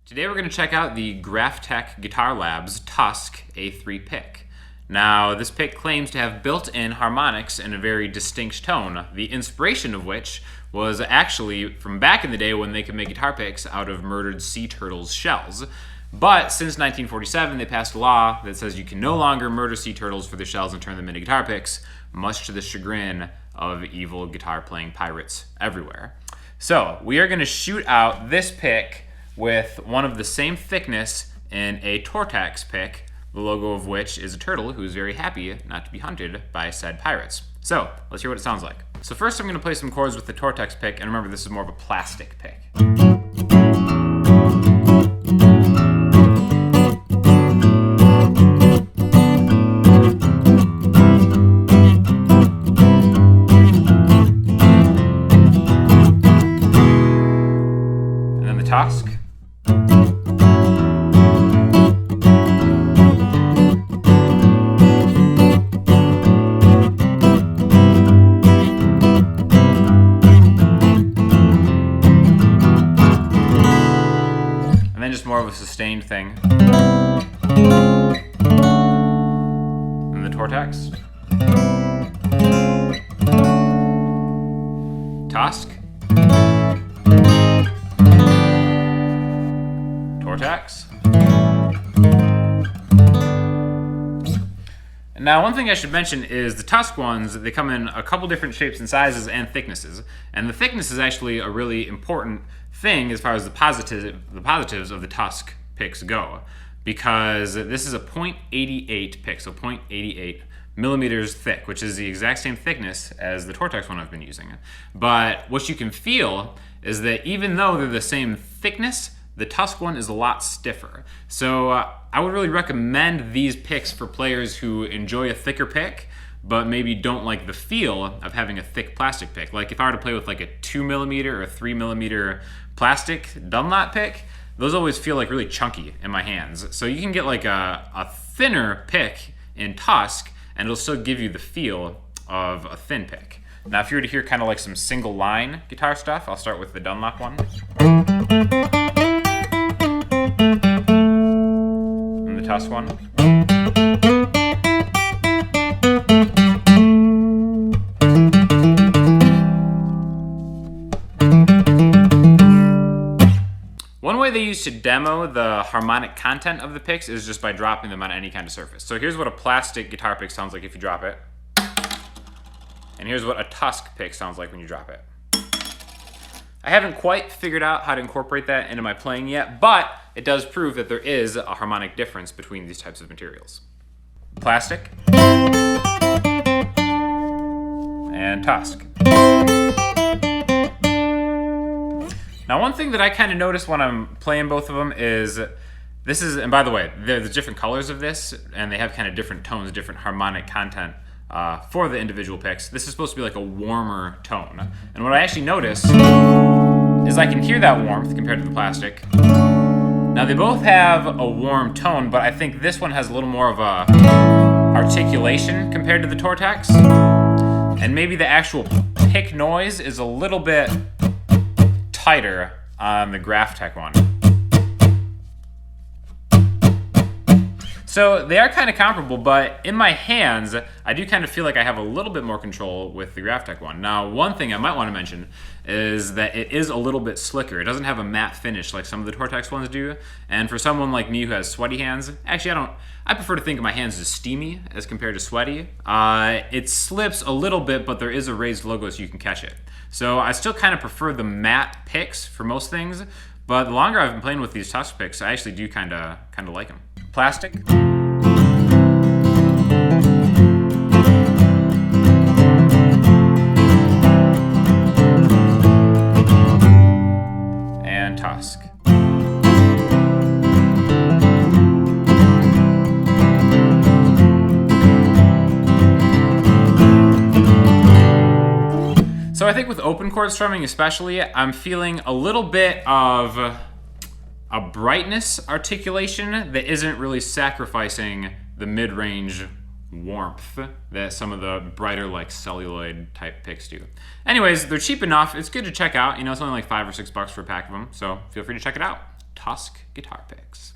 Today we're going to check out the Graphtech Guitar Labs Tusq A3 pick. Now, this pick claims to have built-in harmonics in a very distinct tone, the inspiration of which was actually from back in the day when they could make guitar picks out of murdered sea turtles' shells. But since 1947, they passed a law that says you can no longer murder sea turtles for their shells and turn them into guitar picks, much to the chagrin of evil guitar-playing pirates everywhere. So, we are going to shoot out this pick with one of the same thickness in a Tortex pick, the logo of which is a turtle who is very happy not to be hunted by said pirates. So, let's hear what it sounds like. So first I'm going to play some chords with the Tortex pick, and remember this is more of a plastic pick. And then the Tusq. Just more of a sustained thing. And the Tortex. Tusq. Tortex. And now one thing I should mention is the Tusq ones, they come in a couple different shapes and sizes and thicknesses. And the thickness is actually a really important thing as far as the positives of the Tusq picks go, because this is a .88 pick, so 0.88 millimeters thick, which is the exact same thickness as the Tortex one I've been using. But what you can feel is that even though they're the same thickness, the Tusq one is a lot stiffer. So I would really recommend these picks for players who enjoy a thicker pick, but maybe don't like the feel of having a thick plastic pick. Like if I were to play with like a 2mm or 3mm plastic Dunlop pick, those always feel like really chunky in my hands. So you can get like a thinner pick in Tusq, and it'll still give you the feel of a thin pick. Now if you were to hear kind of like some single line guitar stuff, I'll start with the Dunlop one. And the Tusq one. One way they use to demo the harmonic content of the picks is just by dropping them on any kind of surface. So here's what a plastic guitar pick sounds like if you drop it. And here's what a Tusq pick sounds like when you drop it. I haven't quite figured out how to incorporate that into my playing yet, but it does prove that there is a harmonic difference between these types of materials. Plastic and Tusq. Now one thing that I kind of notice when I'm playing both of them is this is, and by the way, there's different colors of this, and they have kind of different tones, different harmonic content for the individual picks. This is supposed to be like a warmer tone. And what I actually notice is I can hear that warmth compared to the plastic. Now they both have a warm tone, but I think this one has a little more of a articulation compared to the Tortex. And maybe the actual pick noise is a little bit tighter on the Graphtech one. So they are kind of comparable, but in my hands, I do kind of feel like I have a little bit more control with the Graphtech one. Now, one thing I might want to mention is that it is a little bit slicker. It doesn't have a matte finish like some of the Tortex ones do. And for someone like me who has sweaty hands, actually I prefer to think of my hands as steamy as compared to sweaty. It slips a little bit, but there is a raised logo so you can catch it. So I still kind of prefer the matte picks for most things, but the longer I've been playing with these Tusq picks, I actually do kind of like them. Plastic. And Tusq. So I think with open chord strumming especially, I'm feeling a little bit of a brightness articulation that isn't really sacrificing the mid-range warmth that some of the brighter like celluloid type picks do. Anyways, they're cheap enough. It's good to check out. You know, it's only like $5 or $6 for a pack of them, so feel free to check it out. Tusq guitar picks.